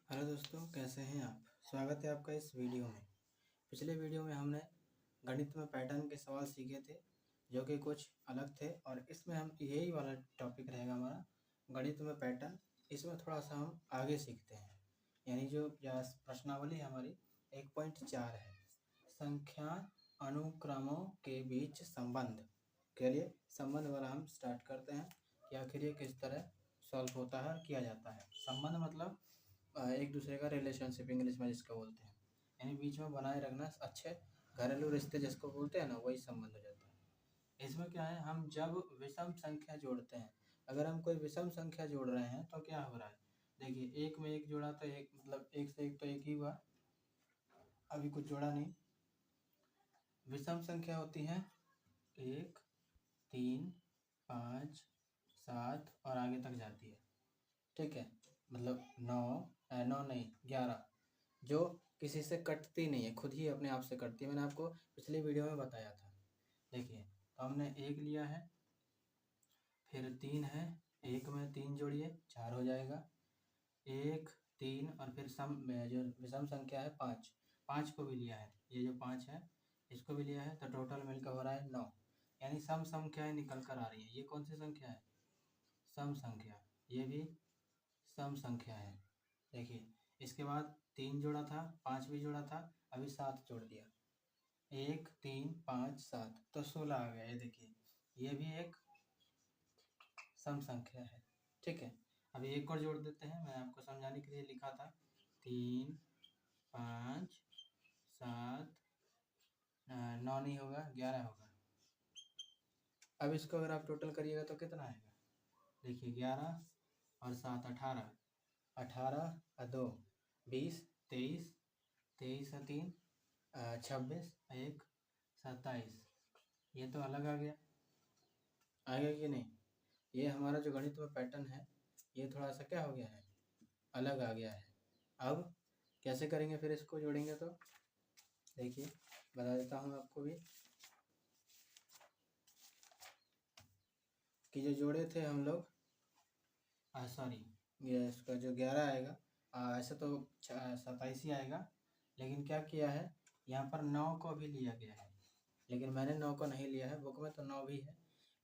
Hello दोस्तों, कैसे हैं आप। स्वागत है आपका इस वीडियो में। पिछले वीडियो में हमने गणित में पैटर्न के सवाल सीखे थे जो कि कुछ अलग थे, और इसमें हम यही वाला टॉपिक रहेगा हमारा गणित में पैटर्न। इसमें थोड़ा सा हम आगे सीखते हैं, यानी जो प्रश्नावली हमारी 1.4 है, संख्या अनुक्रमों के बीच संबंध के लिए संबंध वाला हम स्टार्ट करते हैं कि आखिर ये किस तरह सॉल्व होता है और किया जाता है। संबंध मतलब एक दूसरे का रिलेशनशिप, इंग्लिश में जिसको बोलते हैं, यानी बीच में बनाए रखना अच्छे घरेलू रिश्ते जिसको बोलते हैं ना, वही संबंध हो जाता है। इसमें क्या है, हम जब विषम संख्या जोड़ते हैं, अगर हम कोई विषम संख्या जोड़ रहे हैं तो क्या हो रहा है, देखिए एक में एक जोड़ा तो एक मतलब एक से एक तो एक ही हुआ, अभी कुछ जोड़ा नहीं। विषम संख्या होती है 1, 3, 5, 7 और आगे तक जाती है, ठीक है। मतलब 9 नहीं 11, जो किसी से कटती नहीं है, खुद ही अपने आप से कटती है। मैंने आपको पिछली वीडियो में बताया था। देखिए तो हमने एक लिया है, फिर 3 है, एक में 3 जोड़िए 4 हो जाएगा, 1, 3 और फिर जो विषम संख्या है 5 को भी लिया है, ये जो 5 है इसको भी लिया है, तो टोटल मिलकर हो रहा है 9, यानी सम संख्याएं निकल कर आ रही है। ये कौन सी संख्या है, सम संख्या, ये भी सम संख्या है। देखिए इसके बाद 3 जोड़ा था, 5 भी जोड़ा था, अभी 7 जोड़ दिया, 1, 3, 5, 7 तो 16 आ गया। ये देखिए ये भी एक सम संख्या है, ठीक है। अभी एक और जोड़ देते हैं, मैंने आपको समझाने के लिए लिखा था 3, 5, 7, 9 नहीं होगा 11 होगा। अब इसको अगर आप टोटल करिएगा तो कितना आएगा, देखिए 11 और 7 18, 18 और 2 20, 23, 23 और 3 26, 1 27, ये तो अलग आ गया, आएगा कि नहीं। ये हमारा जो गणित में पैटर्न है ये थोड़ा सा क्या हो गया है, अलग आ गया है। अब कैसे करेंगे फिर इसको जोड़ेंगे, तो देखिए बता देता हूँ आपको भी कि जो जोड़े थे हम लोग, सॉरी ये इसका जो 11 आएगा, ऐसे तो 27 ही आएगा, लेकिन क्या किया है यहाँ पर 9 को भी लिया गया है, लेकिन मैंने 9 को नहीं लिया है, बुक में तो 9 भी है,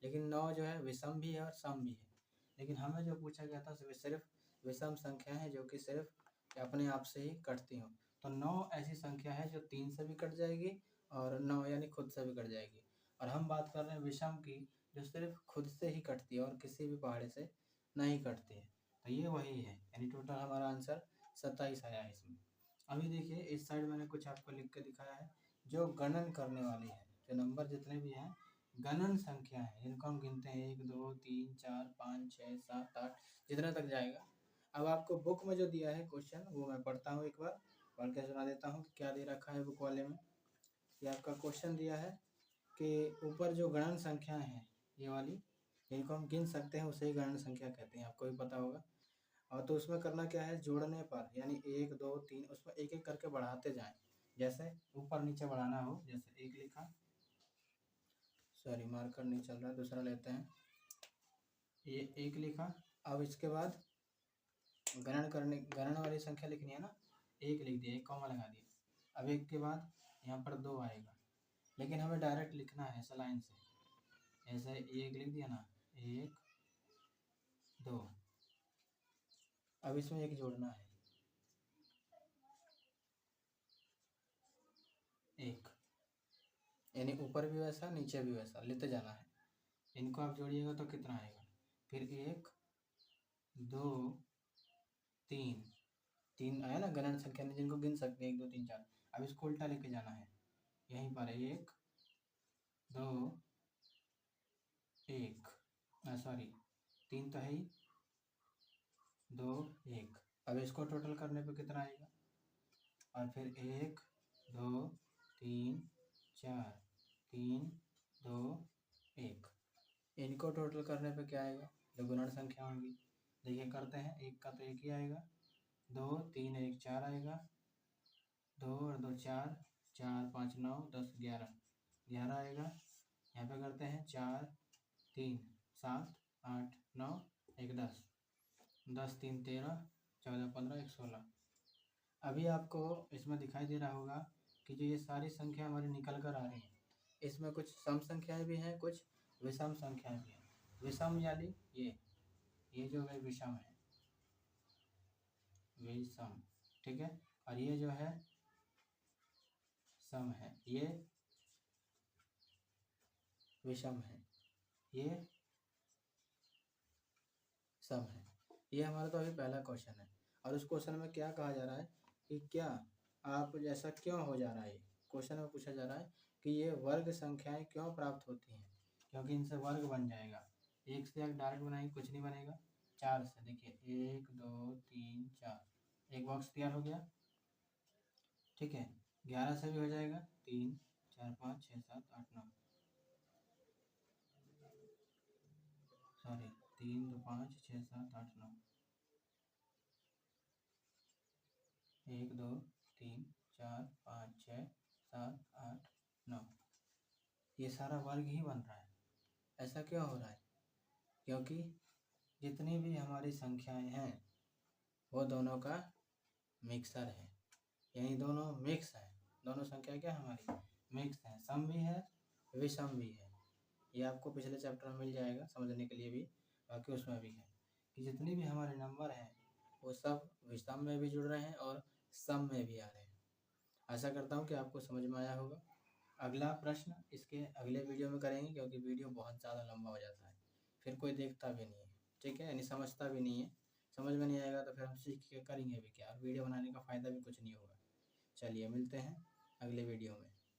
लेकिन 9 जो है विषम भी है और सम भी है। लेकिन हमें जो पूछा गया था सिर्फ विषम संख्या है जो कि सिर्फ अपने आप से ही कटती हो, तो 9 ऐसी संख्या है जो 3 से भी कट जाएगी और 9 यानी खुद से भी कट जाएगी। और हम बात कर रहे हैं विषम की, जो सिर्फ खुद से ही कटती है और किसी भी पहाड़े से नहीं कटती है, तो ये वही है, यानी टोटल हमारा आंसर 27 आया है इसमें। अभी देखिए इस साइड मैंने कुछ आपको लिख के दिखाया है, जो गणन करने वाली है, जो नंबर जितने भी हैं गणन संख्या है, जिनको हम गिनते हैं 1, 2, 3, 4, 5, 6, 7, 8 जितना तक जाएगा। अब आपको बुक में जो दिया है क्वेश्चन वो मैं पढ़ता हूँ, एक बार पढ़ के सुना देता हूँ कि क्या दे रखा है बुक वाले में। ये आपका क्वेश्चन दिया है कि ऊपर जो गणन संख्या है ये वाली, जिनको हम गिन सकते हैं उसे ही गणन संख्या कहते हैं, आपको भी पता होगा। और तो उसमें करना क्या है, जोड़ने पर यानी 1, 2, 3 उसमें एक एक करके बढ़ाते जाएं, जैसे ऊपर नीचे बढ़ाना हो। जैसे एक लिखा, सॉरी मार्कर नहीं चल रहा, दूसरा लेते हैं, ये एक लिखा। अब इसके बाद गणन वाली संख्या लिखनी है ना, एक लिख दिया, एक कॉमा लगा दिया। अब एक के बाद यहाँ पर 2 आएगा, लेकिन हमें डायरेक्ट लिखना है ऐसा लाइन से, ऐसे एक लिख दिया ना, 1, 2। अब इसमें एक जोड़ना है, 1, यानी ऊपर भी वैसा नीचे भी वैसा लेते जाना है। इनको आप जोड़िएगा तो कितना आएगा, फिर 1, 2, 3, 3 आया ना गणन संख्या में, जिनको गिन सकते हैं 1, 2, 3, 4। अब इसको उल्टा लेके जाना है, यहीं पर है 1, 2, 1, सॉरी 3 तो है ही, 2, 1। अब इसको टोटल करने पे कितना आएगा, और फिर 1, 2, 3, 4, 3, 2, 1। इनको टोटल करने पे क्या आएगा, जो गुणन संख्या होंगी। देखिए करते हैं, एक का तो एक ही आएगा, 2, 3, 1, 4 आएगा, 2 और 2 4, 4, 5, 9, 10, 11, 11 आएगा। यहाँ पे करते हैं 4, 3, 7, 8, 9, 1, 10, 10, 3, 13, 14, 15, 1, 16, अभी आपको इसमें दिखाई दे रहा होगा कि जो ये सारी संख्या हमारी निकल कर आ रही हैं, इसमें कुछ सम संख्याएं भी हैं, कुछ विषम संख्याएं भी हैं। विषम यानी ये जो है विषम है, विषम, ठीक है। और ये जो है सम है, ये विषम है, ये सम है। ये हमारा तो अभी पहला क्वेश्चन है। और उस क्वेश्चन में क्या कहा जा रहा है कि क्या आप ऐसा क्यों हो जा रहा है, क्वेश्चन में पूछा जा रहा है कि ये वर्ग संख्याएं क्यों प्राप्त होती हैं, क्योंकि इनसे वर्ग बन जाएगा। एक से एक डायरेक्ट बनाएंगे कुछ नहीं बनेगा, चार से देखिए 1 2 3 4, एक बॉक्स तैयार हो गया, ठीक है। 11 से भी हो जाएगा, 3 4 5 6 7 8 9, सॉरी 3 2 5 6 7 8 9, 1 2 3 4 5 6 7 8 9, ये सारा वर्ग ही बन रहा है। ऐसा क्यों हो रहा है, क्योंकि जितनी भी हमारी संख्याएं हैं वो दोनों का मिक्सर है, यानी दोनों मिक्स है। दोनों संख्या क्या हमारी मिक्स है, सम भी है विषम भी है। ये आपको पिछले चैप्टर में मिल जाएगा समझने के लिए भी, बाकी उसमें भी है कि जितनी भी हमारे नंबर हैं वो सब विषम में भी जुड़ रहे हैं और सम में भी आ रहे हैं। आशा करता हूँ कि आपको समझ में आया होगा। अगला प्रश्न इसके अगले वीडियो में करेंगे, क्योंकि वीडियो बहुत ज़्यादा लंबा हो जाता है, फिर कोई देखता भी नहीं है, ठीक है, यानी समझता भी नहीं है। समझ में नहीं आएगा तो फिर हम सीख के करेंगे भी क्या, और वीडियो बनाने का फ़ायदा भी कुछ नहीं होगा। चलिए मिलते हैं अगले वीडियो में।